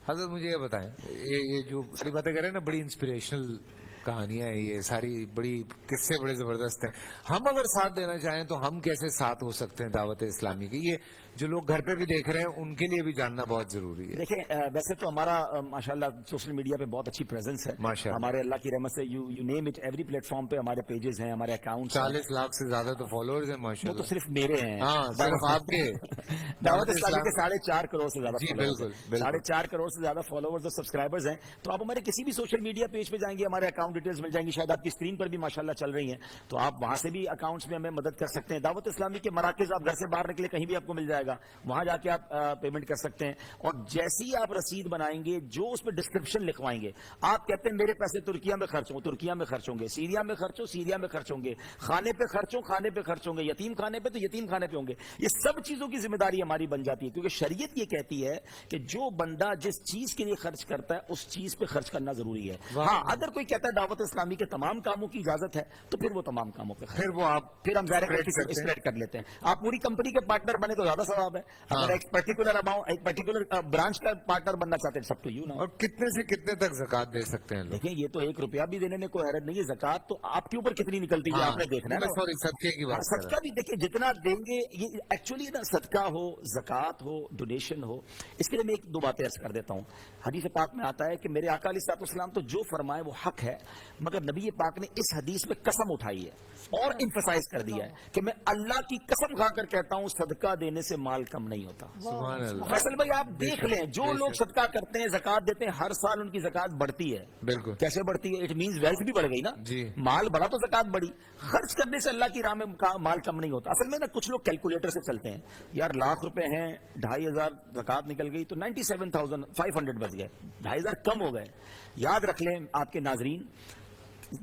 حضرت مجھے یہ بتائیں، یہ جو ساری باتیں کر رہے ہیں نا، بڑی انسپریشنل کہانیاں ہیں، یہ ساری بڑی قصے بڑے زبردست ہیں. ہم اگر ساتھ دینا چاہیں تو ہم کیسے ساتھ ہو سکتے ہیں دعوت اسلامی کی؟ یہ جو لوگ گھر پہ بھی دیکھ رہے ہیں ان کے لیے بھی جاننا بہت ضروری ہے. دیکھیں ویسے تو ہمارا ماشاءاللہ سوشل میڈیا پہ بہت اچھی پریزنس ہے ماشاءاللہ. ہمارے اللہ کی رحمت سے you name it every plate form پہ ہمارے پیجز ہیں، ہمارے اکاؤنٹس 40 لاکھ سے زیادہ تو فالوورز ہیں وہ تو ماشاءاللہ. صرف میرے ہیں. ہاں صرف آپ کے دعوت اسلامی کے 4.5 کروڑ سے زیادہ جی فالوورز بالکل ہیں. بالکل. 4.5 کروڑ سے زیادہ فالوورز اور سبسکرائبرز ہیں. تو آپ ہمارے کسی بھی سوشل میڈیا پیج پہ جائیں گے، ہمارے اکاؤنٹ ڈیٹیلز مل جائیں گی، شاید آپ کی اسکرین پر بھی ماشاءاللہ چل رہی ہیں، تو آپ وہاں سے بھی اکاؤنٹس میں ہمیں مدد کر سکتے ہیں. دعوت اسلامی کے مراکز آپ گھر سے باہر نکلے کہیں بھی آپ کو مل جائے گا، وہاں جا کے آپ پیمنٹ کر سکتے ہیں. اور جیسے ہی آپ رسید بنائیں گے، جو اس پہ ڈسکرپشن لکھوائیں گے، آپ کہتے ہیں میرے پیسے ترکیہ میں خرچ ہوں، ترکیہ میں خرچ ہوں گے، سیریا میں خرچ ہو، سیریا میں خرچ ہوں گے، کھانے پہ خرچ ہو، کھانے پہ خرچ ہوں گے، یتیم کھانے پہ تو یتیم کھانے پہ ہوں گے. یہ سب چیزوں کی ذمہ داری ہماری بن جاتی ہے، کیونکہ شریعت یہ کہتی ہے کہ جو بندہ جس چیز کے لیے خرچ کرتا ہے اس چیز پہ خرچ کرنا ضروری ہے. ہاں اگر کوئی کہتا ہے دعوت اسلامی کے تمام کاموں کی اجازت ہے تو پھر وہ تمام کاموں پہ پھر وہ آپ پھر ہم ظاہر اسپریڈ کر لیتے ہیں. آپ پوری کمپنی کے پارٹنر بنے تو زیادہ ثواب ہے. اگر ایک پرٹیکولر اماؤنٹ، ایک پرٹیکولر برانچ کا پارٹنر بننا چاہتے ہیں، سب تو یو نا. اور کتنے سے کتنے تک زکات دے سکتے ہیں لوگ؟ دیکھیں یہ تو 1 روپیہ بھی دینے میں کوئی حیرت نہیں ہے. زکات تو آپ کے اوپر کتنی نکلتی ہے آپ نے دیکھنا ہے. سوری صدقے کی بات کر رہا صدقہ بھی دیکھیں جتنا دیں گے، یہ ایکچولی نا صدقہ ہو، زکات ہو، ڈونیشن ہو، اس کے لیے میں 1-2 باتیں عرض کر دیتا ہوں. حدیث پاک میں آتا ہے کہ میرے آقا علیہ الصلوۃ والسلام تو جو فرمائے وہ حق ہے، مگر نبی پاک نے اس حدیث میں قسم اٹھائی ہے اور ایمفسائز کر دیا ہے کہ میں اللہ کی قسم کھا کر کہتا ہوں صدقہ دینے سے مال کم نہیں ہوتا. سبحان اللہ. فیصل بھائی آپ دیکھ لیں، جو لوگ صدقہ کرتے ہیں، زکات دیتے ہیں، ہر سال ان کی زکات بڑھتی ہے. بالکل. کیسے بڑھتی ہے؟ اٹ مینز ویلتھ بھی بڑھ گئی نا. جی. مال بڑھا تو زکات بڑھی. خرچ کرنے سے اللہ کی راہ میں مال کم نہیں ہوتا. اصل میں نا کچھ لوگ کیلکولیٹر سے چلتے ہیں، یار لاکھ روپے ہیں، 2,500 زکات نکل گئی تو 97,500 بچ گئے، 2,500 کم ہو گئے. یاد رکھ لیں آپ کے ناظرین،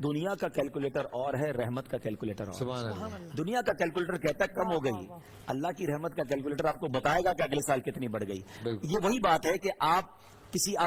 دنیا کا کیلکولیٹر اور ہے، رحمت کا کیلکولیٹر اور. سبحان اللہ. دنیا کا کیلکولیٹر کہتا ہے کم ہو گئی، اللہ کی رحمت کا کیلکولیٹر آپ کو بتائے گا کہ اگلے سال کتنی بڑھ گئی. یہ وہی بات ہے کہ آپ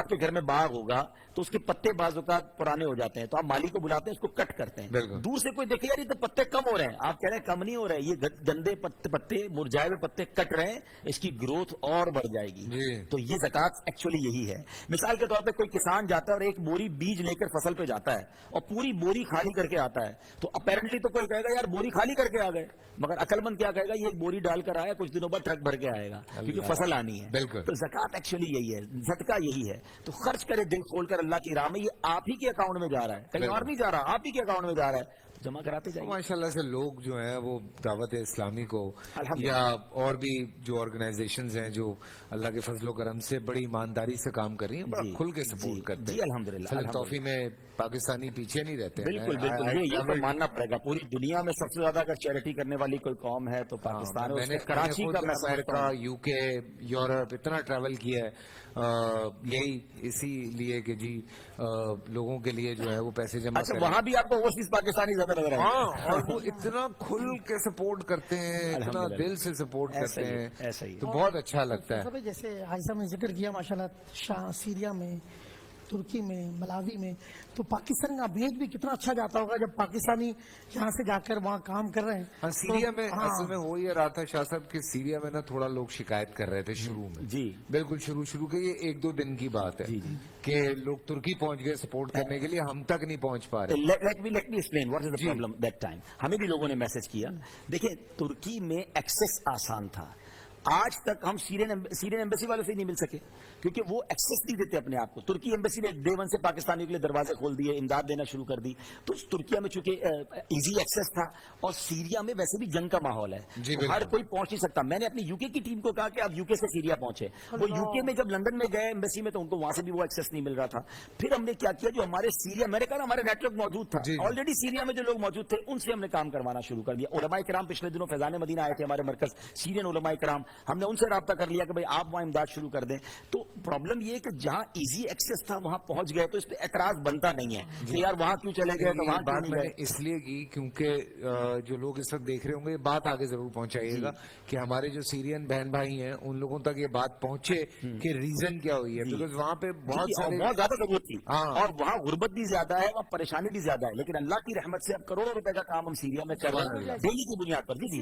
کے گھر میں باغ ہوگا تو اس کے پتے بعض اوقات پرانے ہو جاتے ہیں، تو آپ مالی کو بلاتے ہیں، اس کو کٹ کرتے ہیں. دور سے کوئی دیکھے یار یہ تو پتے کم ہو رہے ہیں، آپ کہہ رہے ہیں کم نہیں ہو رہے، یہ گندے پتے مرجھائے ہوئے پتے کٹ رہے ہیں، اس کی گروتھ اور بڑھ جائے گی. تو یہ زکات ایکچولی یہی ہے. مثال کے طور پہ کوئی کسان جاتا ہے اور ایک بوری بیج لے کر فصل پہ جاتا ہے اور پوری بوری خالی کر کے آتا ہے، تو اپیرنٹلی تو کوئی کہے گا یار بوری خالی کر کے آ گئے، مگر عقل مند کیا کہے گا، یہ ایک بوری ڈال کر آیا، کچھ دنوں بعد ٹرک بھر کے آئے گا کیونکہ فصل آنی ہے. تو زکات ایکچولی یہی ہے، صدقہ یہی ہے. تو خرچ کرے دل کھول کر اللہ کی راہ میں، یہ آپ ہی کے اکاؤنٹ میں جا رہا ہے، کہیں اور نہیں جا رہا، آپ ہی کے اکاؤنٹ میں جا رہا ہے، جمع کراتے جائیں. ماشاءاللہ سے لوگ جو ہیں وہ دعوت اسلامی کو یا اور بھی جو آرگنائزیشنز ہیں جو اللہ کے فضل و کرم سے بڑی ایمانداری سے کام کر رہی ہیں، بڑا کھل کے سپورٹ کرتے ہیں. الحمدللہ. توفیق میں پاکستانی پیچھے نہیں رہتے. بالکل بالکل، یہ تو ماننا پڑے گا. پوری دنیا میں سب سے زیادہ اگر چیریٹی کرنے والی کوئی قوم ہے تو پاکستان. میں نے کراچی کا، امریکہ، UK، یورپ اتنا ٹریول کیا ہے یہی اسی لیے کہ جی لوگوں کے لیے جو ہے وہ پیسے جمع کریں. وہاں بھی آپ کو اوورسیز پاکستانی زیادہ نظر آئے. ہاں، اور وہ اتنا کھل کے سپورٹ کرتے ہیں، اتنا دل سے سپورٹ کرتے ہیں، ایسا ہی تو بہت اچھا لگتا ہے. جیسے حاجی صاحب نے ذکر کیا ماشاءاللہ سیریا میں، ترکی میں، ملاوی میں، تو پاکستان کا امیج بھی کتنا اچھا جاتا ہوگا جب پاکستانی یہاں سے جا کر وہاں کام کر رہے ہیں. ہاں سیریا میں اصل میں ہو یہ رہا تھا شاہ صاحب کہ سیریا میں نا تھوڑا لوگ شکایت کر رہے تھے شروع میں. جی بالکل شروع کے یہ 1-2 دن کی بات ہے کہ لوگ ترکی پہنچ گئے سپورٹ کرنے کے لیے، ہم تک نہیں پہنچ پا رہے. Let me explain what is the problem that time. ہمیں بھی لوگوں نے میسج کیا. دیکھیں ترکی میں ایکسس آسان تھا. آج تک ہم سیرین ایمبیسی والوں سے ہی نہیں مل سکے کیونکہ وہ ایکسس نہیں دیتے اپنے آپ کو. ترکی ایمبیسی نے ڈے 1 سے پاکستانیوں کے لیے دروازے کھول دیے، امداد دینا شروع کر دی. تو ترکیہ میں چونکہ ایزی ایکسس تھا، اور سیریا میں ویسے بھی جنگ کا ماحول ہے، ہر کوئی پہنچ نہیں سکتا. میں نے اپنی UK کی ٹیم کو کہا کہ آپ UK سے سیریا پہنچے. وہ UK میں جب لندن میں گئے ایمبیسی میں تو ان کو وہاں سے بھی وہ ایکسس نہیں مل رہا تھا. پھر ہم نے کیا کیا، جو ہمارے سیریا، میں نے کہا ہمارے نیٹ ورک موجود تھا آلریڈی، سیریا میں جو لوگ موجود تھے ان سے ہم نے کام کروانا شروع کر دیا. علماء کرام پچھلے دنوں فیضان مدینہ آئے تھے ہمارے مرکز، سیرین علماء کرام، ہم نے ان سے رابطہ کر لیا کہ بھائی آپ وہاں امداد شروع کر دیں. تو پرابلم یہ کہ جہاں ایزی ایکسس تھا وہاں پہنچ گئے تو اس پہ اعتراض بنتا نہیں ہے کہ یار وہاں کیوں چلے گئے تو وہاں بات میں نے اس لیے کی کیونکہ جو لوگ اس وقت دیکھ رہے ہوں گے یہ بات آگے ضرور پہنچائیے گا کہ ہمارے جو سیرین بہن بھائی ہیں ان لوگوں تک یہ بات پہنچے کہ ریزن کیا ہوئی ہے. بیکاز وہاں پہ بہت زیادہ ضرورت تھی اور وہاں غربت بھی زیادہ ہے، وہاں پریشانی بھی زیادہ ہے، لیکن اللہ کی رحمت سے اب کروڑوں روپے کا کام ہم سیریا میں کر رہے ہیں ڈیلی کی بنیاد پر. جی